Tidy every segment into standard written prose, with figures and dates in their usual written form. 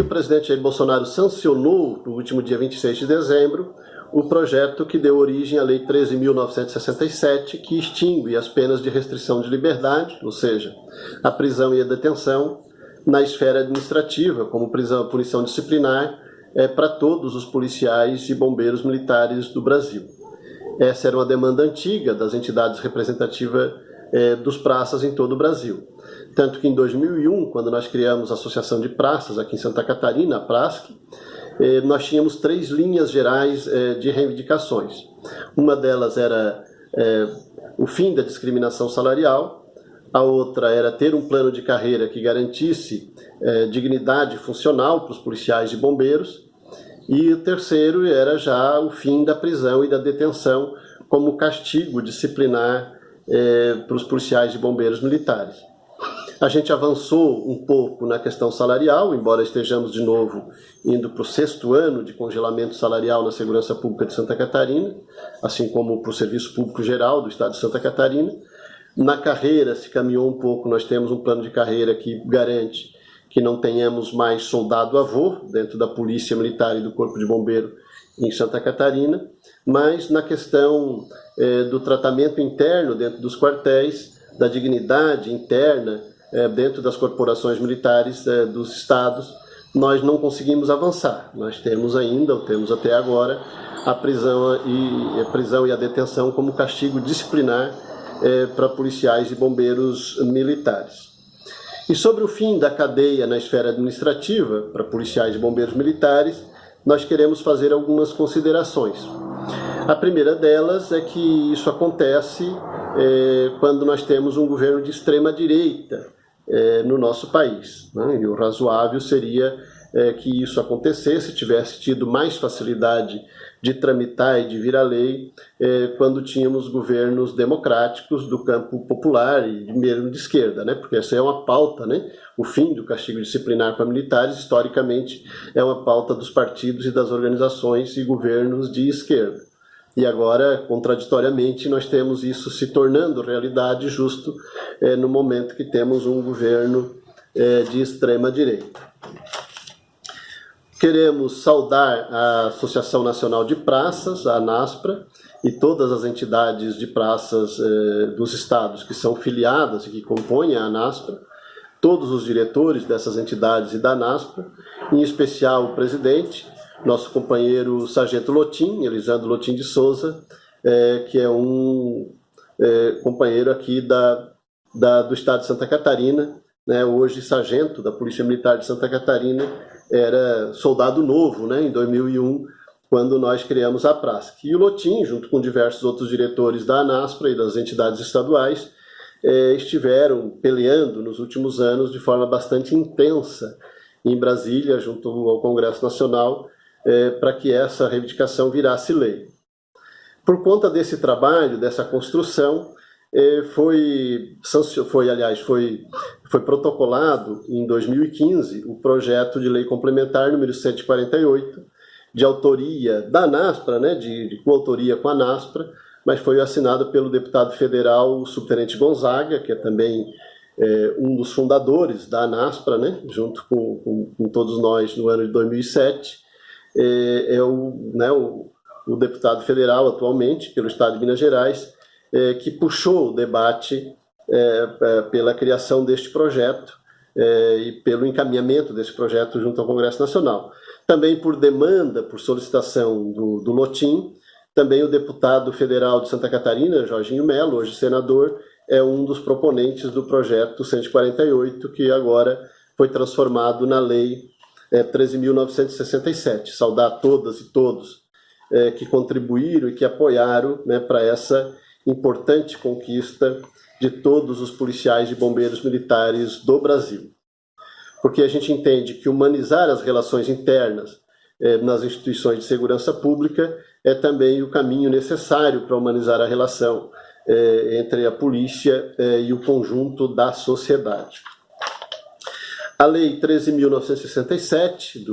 presidente Jair Bolsonaro sancionou, no último dia 26 de dezembro, o projeto que deu origem à Lei 13.967, que extingue as penas de restrição de liberdade, ou seja, a prisão e a detenção, na esfera administrativa, como punição disciplinar, para todos os policiais e bombeiros militares do Brasil. Essa era uma demanda antiga das entidades representativas dos praças em todo o Brasil. Tanto que em 2001, quando nós criamos a Associação de Praças aqui em Santa Catarina, a PRASC, nós tínhamos 3 linhas gerais de reivindicações. Uma delas era o fim da discriminação salarial, a outra era ter um plano de carreira que garantisse dignidade funcional para os policiais e bombeiros, e o terceiro era já o fim da prisão e da detenção como castigo disciplinar para os policiais e bombeiros militares. A gente avançou um pouco na questão salarial, embora estejamos de novo indo para o 6º ano de congelamento salarial na Segurança Pública de Santa Catarina, assim como para o Serviço Público Geral do Estado de Santa Catarina. Na carreira se caminhou um pouco, nós temos um plano de carreira que garante que não tenhamos mais soldado-avô dentro da Polícia Militar e do Corpo de Bombeiro em Santa Catarina, mas na questão do tratamento interno dentro dos quartéis, da dignidade interna dentro das corporações militares dos estados, nós não conseguimos avançar. Nós temos ainda, ou temos até agora, a prisão e a detenção como castigo disciplinar para policiais e bombeiros militares. E sobre o fim da cadeia na esfera administrativa para policiais e bombeiros militares, nós queremos fazer algumas considerações. A primeira delas é que isso acontece quando nós temos um governo de extrema-direita no nosso país, né? E o razoável seria que isso acontecesse, tivesse tido mais facilidade de tramitar e de vir à lei quando tínhamos governos democráticos do campo popular e mesmo de esquerda, né? Porque essa é uma pauta, né? O fim do castigo disciplinar para militares, historicamente, é uma pauta dos partidos e das organizações e governos de esquerda. E agora, contraditoriamente, nós temos isso se tornando realidade justo no momento que temos um governo de extrema-direita. Queremos saudar a Associação Nacional de Praças, a ANASPRA, e todas as entidades de praças dos estados que são filiadas e que compõem a ANASPRA, todos os diretores dessas entidades e da ANASPRA, em especial o presidente, nosso companheiro Sargento Lotim, Elisandro Lotim de Souza, que é um companheiro aqui do estado de Santa Catarina, né, hoje sargento da Polícia Militar de Santa Catarina, era soldado novo, né, em 2001, quando nós criamos a PRASC. E o Lotim, junto com diversos outros diretores da ANASPRA e das entidades estaduais, estiveram peleando nos últimos anos de forma bastante intensa em Brasília, junto ao Congresso Nacional, para que essa reivindicação virasse lei. Por conta desse trabalho, dessa construção, foi protocolado em 2015 o projeto de lei complementar número 148, de autoria da ANASPRA, né, de coautoria com a ANASPRA, mas foi assinado pelo deputado federal Subtenente Gonzaga, que é também um dos fundadores da ANASPRA, né, junto com todos nós no ano de 2007, o deputado federal atualmente, pelo estado de Minas Gerais, que puxou o debate pela criação deste projeto e pelo encaminhamento desse projeto junto ao Congresso Nacional. Também por demanda, por solicitação do Lotim, também o deputado federal de Santa Catarina, Jorginho Melo, hoje senador, é um dos proponentes do projeto 148, que agora foi transformado na lei 13.967. Saudar todas e todos que contribuíram e que apoiaram, né, para essa importante conquista de todos os policiais e bombeiros militares do Brasil. Porque a gente entende que humanizar as relações internas nas instituições de segurança pública é também o caminho necessário para humanizar a relação entre a polícia e o conjunto da sociedade. A Lei 13.967,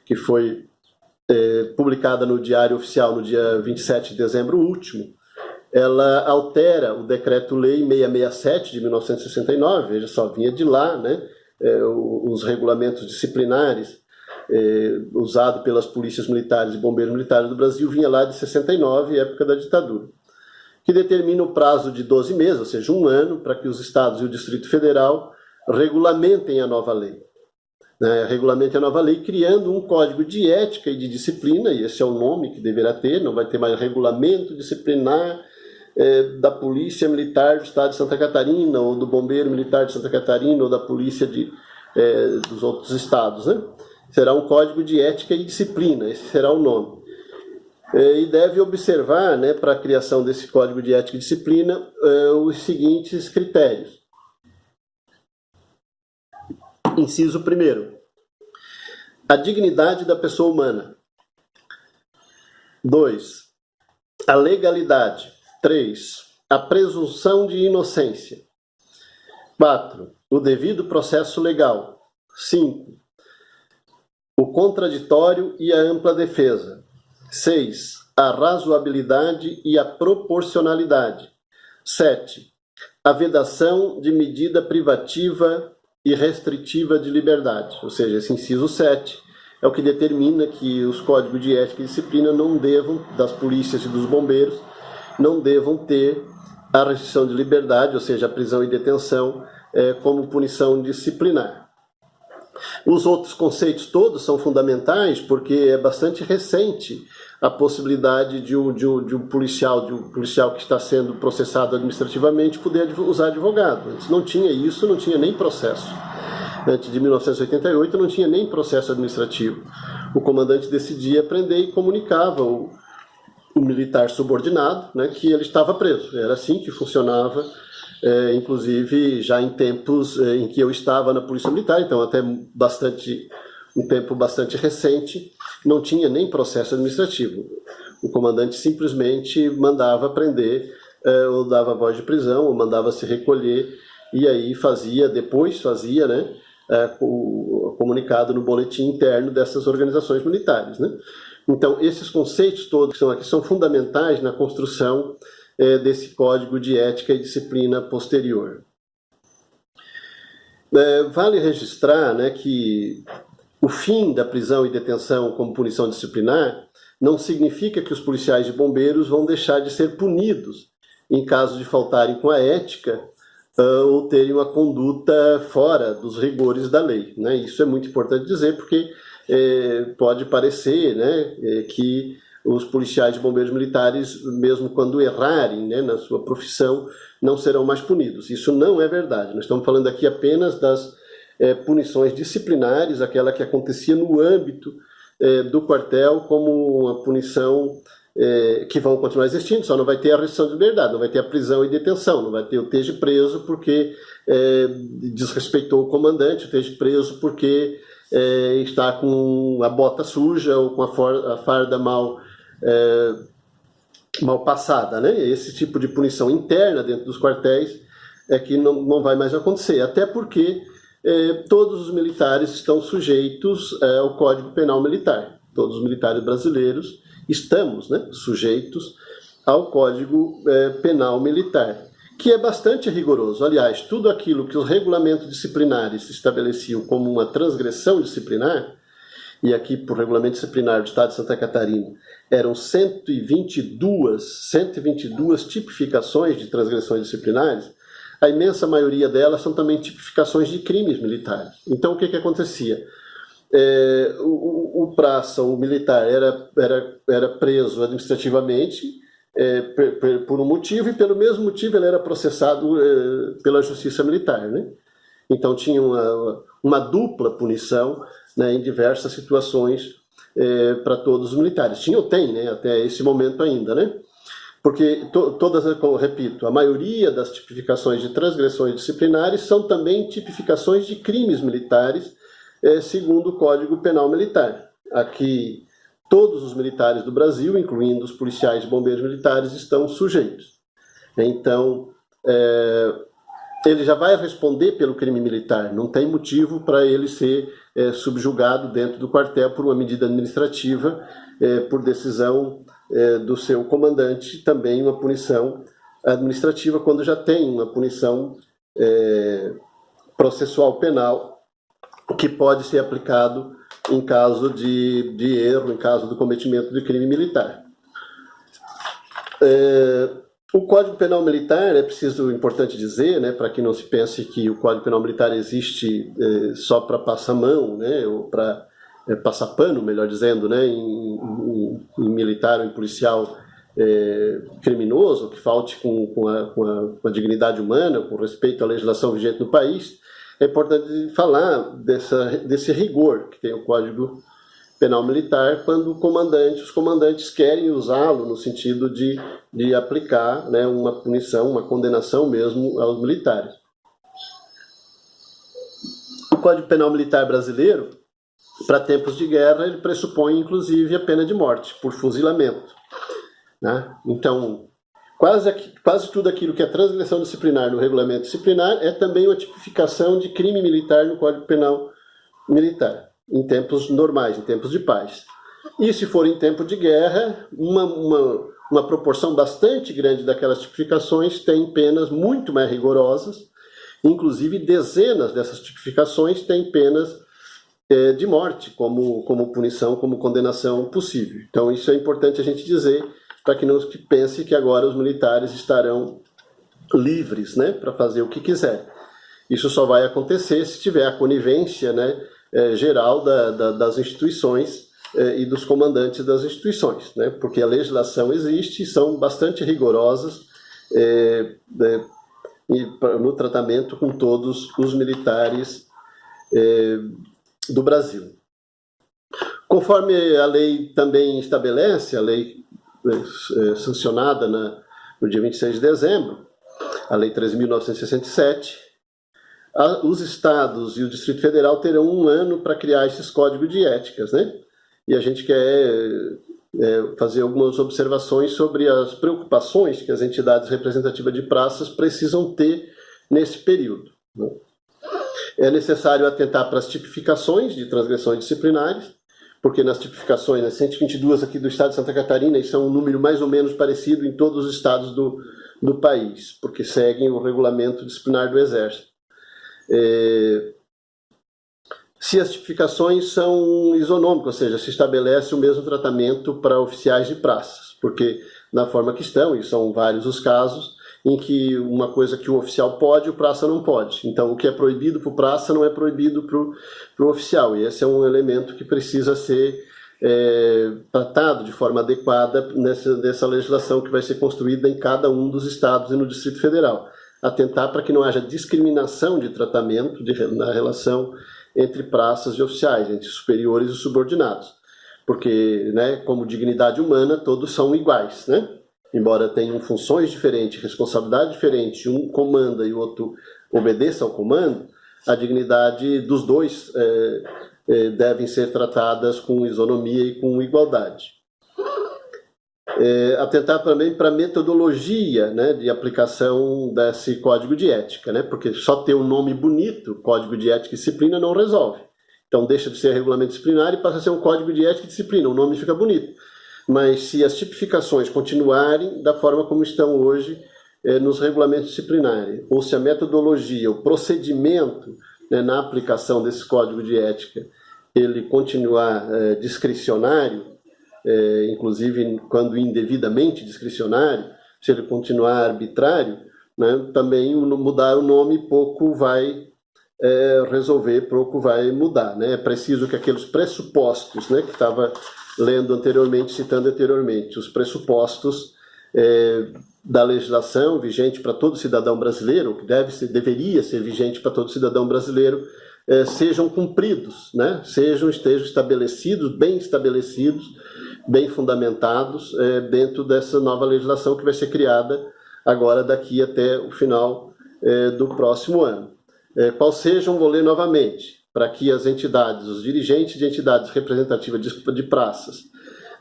que foi publicada no Diário Oficial no dia 27 de dezembro último, ela altera o Decreto-Lei 667 de 1969, veja só, vinha de lá, né, os regulamentos disciplinares usado pelas polícias militares e bombeiros militares do Brasil, vinha lá de 69, época da ditadura, que determina o prazo de 12 meses, ou seja, 1 ano, para que os estados e o Distrito Federal regulamentem a nova lei. Regulamentem a nova lei, criando um código de ética e de disciplina, e esse é o nome que deverá ter, não vai ter mais regulamento disciplinar da Polícia Militar do Estado de Santa Catarina, ou do Bombeiro Militar de Santa Catarina, ou da Polícia dos outros estados, né? Será um código de ética e disciplina, esse será o nome. E deve observar, né, para a criação desse código de ética e disciplina, os seguintes critérios. Inciso 1º, a dignidade da pessoa humana. 2, a legalidade. 3, a presunção de inocência. 4, o devido processo legal. 5, o contraditório e a ampla defesa. 6, a razoabilidade e a proporcionalidade. 7, a vedação de medida privativa e restritiva de liberdade. Ou seja, esse inciso 7 é o que determina que os códigos de ética e disciplina não devam, das polícias e dos bombeiros, não devam ter a restrição de liberdade, ou seja, a prisão e detenção, como punição disciplinar. Os outros conceitos todos são fundamentais porque é bastante recente a possibilidade de um policial que está sendo processado administrativamente poder usar advogado. Antes não tinha isso, não tinha nem processo. Antes de 1988 não tinha nem processo administrativo. O comandante decidia prender e comunicava o militar subordinado, né, que ele estava preso. Era assim que funcionava, inclusive já em tempos em que eu estava na Polícia Militar, então até um tempo bastante recente, não tinha nem processo administrativo. O comandante simplesmente mandava prender, ou dava voz de prisão, ou mandava se recolher, e aí depois fazia, né, o comunicado no boletim interno dessas organizações militares, né? Então, esses conceitos todos que estão aqui são fundamentais na construção desse código de ética e disciplina posterior. Vale registrar, né, que o fim da prisão e detenção como punição disciplinar não significa que os policiais e bombeiros vão deixar de ser punidos em caso de faltarem com a ética ou terem uma conduta fora dos rigores da lei, né? Isso é muito importante dizer porque pode parecer, né, que os policiais e bombeiros militares, mesmo quando errarem, né, na sua profissão, não serão mais punidos. Isso não é verdade. Nós estamos falando aqui apenas das punições disciplinares, aquela que acontecia no âmbito do quartel como uma punição que vão continuar existindo, só não vai ter a restrição de liberdade, não vai ter a prisão e detenção, não vai ter o esteja preso porque desrespeitou o comandante, o esteja preso porque está com a bota suja ou com a farda mal passada, né? Esse tipo de punição interna dentro dos quartéis é que não vai mais acontecer, até porque todos os militares estão sujeitos ao Código Penal Militar. Todos os militares brasileiros estamos, né, sujeitos ao Código Penal Militar, que é bastante rigoroso. Aliás, tudo aquilo que os regulamentos disciplinares estabeleciam como uma transgressão disciplinar, e aqui por regulamento disciplinar do Estado de Santa Catarina, eram 122 tipificações de transgressões disciplinares, a imensa maioria delas são também tipificações de crimes militares. Então, o que acontecia? O praça, o militar, era preso administrativamente por um motivo, e pelo mesmo motivo ele era processado pela justiça militar, né? Então tinha uma dupla punição, né, em diversas situações para todos os militares. Tinha ou tem, né, até esse momento ainda, né? Porque repito, a maioria das tipificações de transgressões disciplinares são também tipificações de crimes militares, segundo o Código Penal Militar. Aqui, todos os militares do Brasil, incluindo os policiais e bombeiros militares, estão sujeitos. Então, ele já vai responder pelo crime militar, não tem motivo para ele ser subjugado dentro do quartel por uma medida administrativa, por decisão do seu comandante, também uma punição administrativa, quando já tem uma punição processual penal que pode ser aplicado em caso de erro, em caso do cometimento de crime militar. O Código Penal Militar, é preciso, importante dizer, né, para que não se pense que o Código Penal Militar existe só para passar mão, né, ou para passar pano, melhor dizendo, né, em militar ou em policial criminoso, que falte com a dignidade humana, com respeito à legislação vigente no país. É importante falar desse rigor que tem o Código Penal Militar quando os comandantes querem usá-lo no sentido de aplicar, né, uma punição, uma condenação mesmo aos militares. O Código Penal Militar brasileiro, para tempos de guerra, ele pressupõe inclusive a pena de morte por fuzilamento, né? Então, quase tudo aquilo que é transgressão disciplinar no regulamento disciplinar é também uma tipificação de crime militar no Código Penal Militar, em tempos normais, em tempos de paz. E se for em tempo de guerra, uma proporção bastante grande daquelas tipificações tem penas muito mais rigorosas, inclusive dezenas dessas tipificações têm penas de morte como punição, como condenação possível. Então isso é importante a gente dizer, para que não se pense que agora os militares estarão livres, né, para fazer o que quiser. Isso só vai acontecer se tiver a conivência, né, geral das instituições e dos comandantes das instituições, né, porque a legislação existe e são bastante rigorosas no tratamento com todos os militares do Brasil. Conforme a lei também estabelece, a lei sancionada no dia 26 de dezembro, a Lei 13.967, os estados e o Distrito Federal terão 1 ano para criar esses códigos de éticas, né? E a gente quer fazer algumas observações sobre as preocupações que as entidades representativas de praças precisam ter nesse período, né? É necessário atentar para as tipificações de transgressões disciplinares, porque nas tipificações, nas 122 aqui do estado de Santa Catarina, isso é um número mais ou menos parecido em todos os estados do país, porque seguem o regulamento disciplinar do Exército. Se as tipificações são isonômicas, ou seja, se estabelece o mesmo tratamento para oficiais de praças, porque na forma que estão, e são vários os casos, em que uma coisa que o oficial pode, o praça não pode. Então, o que é proibido para o praça não é proibido para o oficial. E esse é um elemento que precisa ser tratado de forma adequada nessa legislação que vai ser construída em cada um dos estados e no Distrito Federal. Atentar para que não haja discriminação de tratamento na relação entre praças e oficiais, entre superiores e subordinados. Porque, né, como dignidade humana, todos são iguais, né? Embora tenham funções diferentes, responsabilidade diferente, um comanda e o outro obedeça ao comando, a dignidade dos dois devem ser tratadas com isonomia e com igualdade. Atentar também para a metodologia, né, de aplicação desse código de ética, né, porque só ter um nome bonito, código de ética e disciplina, não resolve. Então deixa de ser regulamento disciplinar e passa a ser um código de ética e disciplina, o nome fica bonito. Mas se as tipificações continuarem da forma como estão hoje nos regulamentos disciplinares, ou se a metodologia, o procedimento, né, na aplicação desse código de ética, ele continuar discricionário, inclusive quando indevidamente discricionário, se ele continuar arbitrário, né, também mudar o nome pouco vai resolver, pouco vai mudar, né? É preciso que aqueles pressupostos, né, que estava lendo anteriormente, citando anteriormente, os pressupostos da legislação vigente para todo cidadão brasileiro, que deveria ser vigente para todo cidadão brasileiro, sejam cumpridos, né? Estejam estabelecidos, bem fundamentados dentro dessa nova legislação que vai ser criada agora daqui até o final do próximo ano. Qual sejam, vou ler novamente, para que as entidades, os dirigentes de entidades representativas de praças,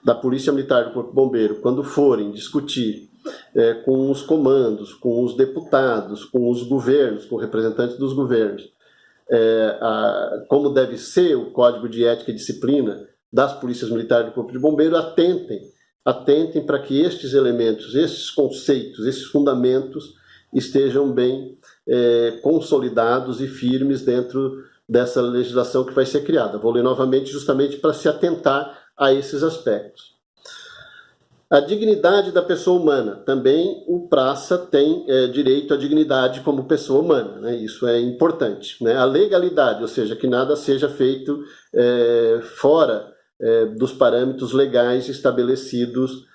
da Polícia Militar do Corpo Bombeiro, quando forem discutir com os comandos, com os deputados, com os governos, com representantes dos governos, como deve ser o Código de Ética e Disciplina das Polícias Militares do Corpo de Bombeiro, atentem para que estes elementos, esses conceitos, esses fundamentos estejam bem consolidados e firmes dentro dessa legislação que vai ser criada. Vou ler novamente justamente para se atentar a esses aspectos. A dignidade da pessoa humana. Também o praça tem direito à dignidade como pessoa humana, né? Isso é importante, né? A legalidade, ou seja, que nada seja feito fora dos parâmetros legais estabelecidos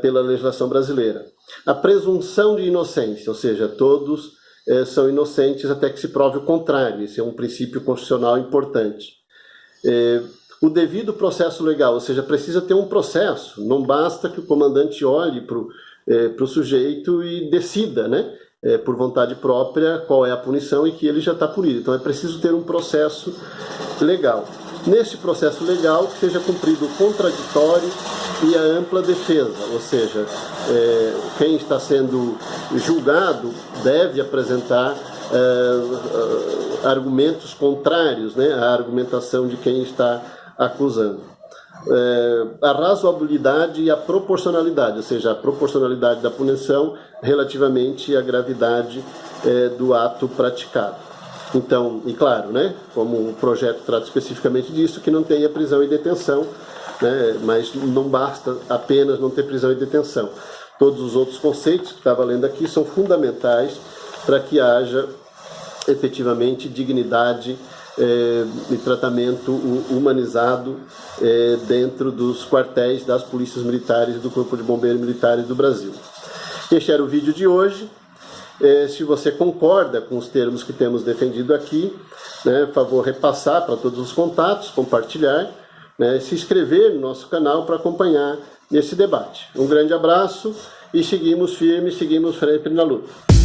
pela legislação brasileira. A presunção de inocência, ou seja, todos são inocentes até que se prove o contrário. Esse é um princípio constitucional importante. O devido processo legal, ou seja, precisa ter um processo, não basta que o comandante olhe para o sujeito e decida, né, por vontade própria, qual é a punição e que ele já está punido. Então é preciso ter um processo legal. Neste processo legal, que seja cumprido o contraditório e a ampla defesa, ou seja, quem está sendo julgado deve apresentar argumentos contrários, né, à argumentação de quem está acusando. A razoabilidade e a proporcionalidade, ou seja, a proporcionalidade da punição relativamente à gravidade do ato praticado. Então, e claro, né, como o projeto trata especificamente disso, que não tenha prisão e detenção, né, mas não basta apenas não ter prisão e detenção. Todos os outros conceitos que estava lendo aqui são fundamentais para que haja efetivamente dignidade e tratamento humanizado dentro dos quartéis das polícias militares e do Corpo de Bombeiros Militares do Brasil. Este era o vídeo de hoje. Se você concorda com os termos que temos defendido aqui, né, por favor, repassar para todos os contatos, compartilhar, né, se inscrever no nosso canal para acompanhar esse debate. Um grande abraço e seguimos firmes, seguimos sempre na luta.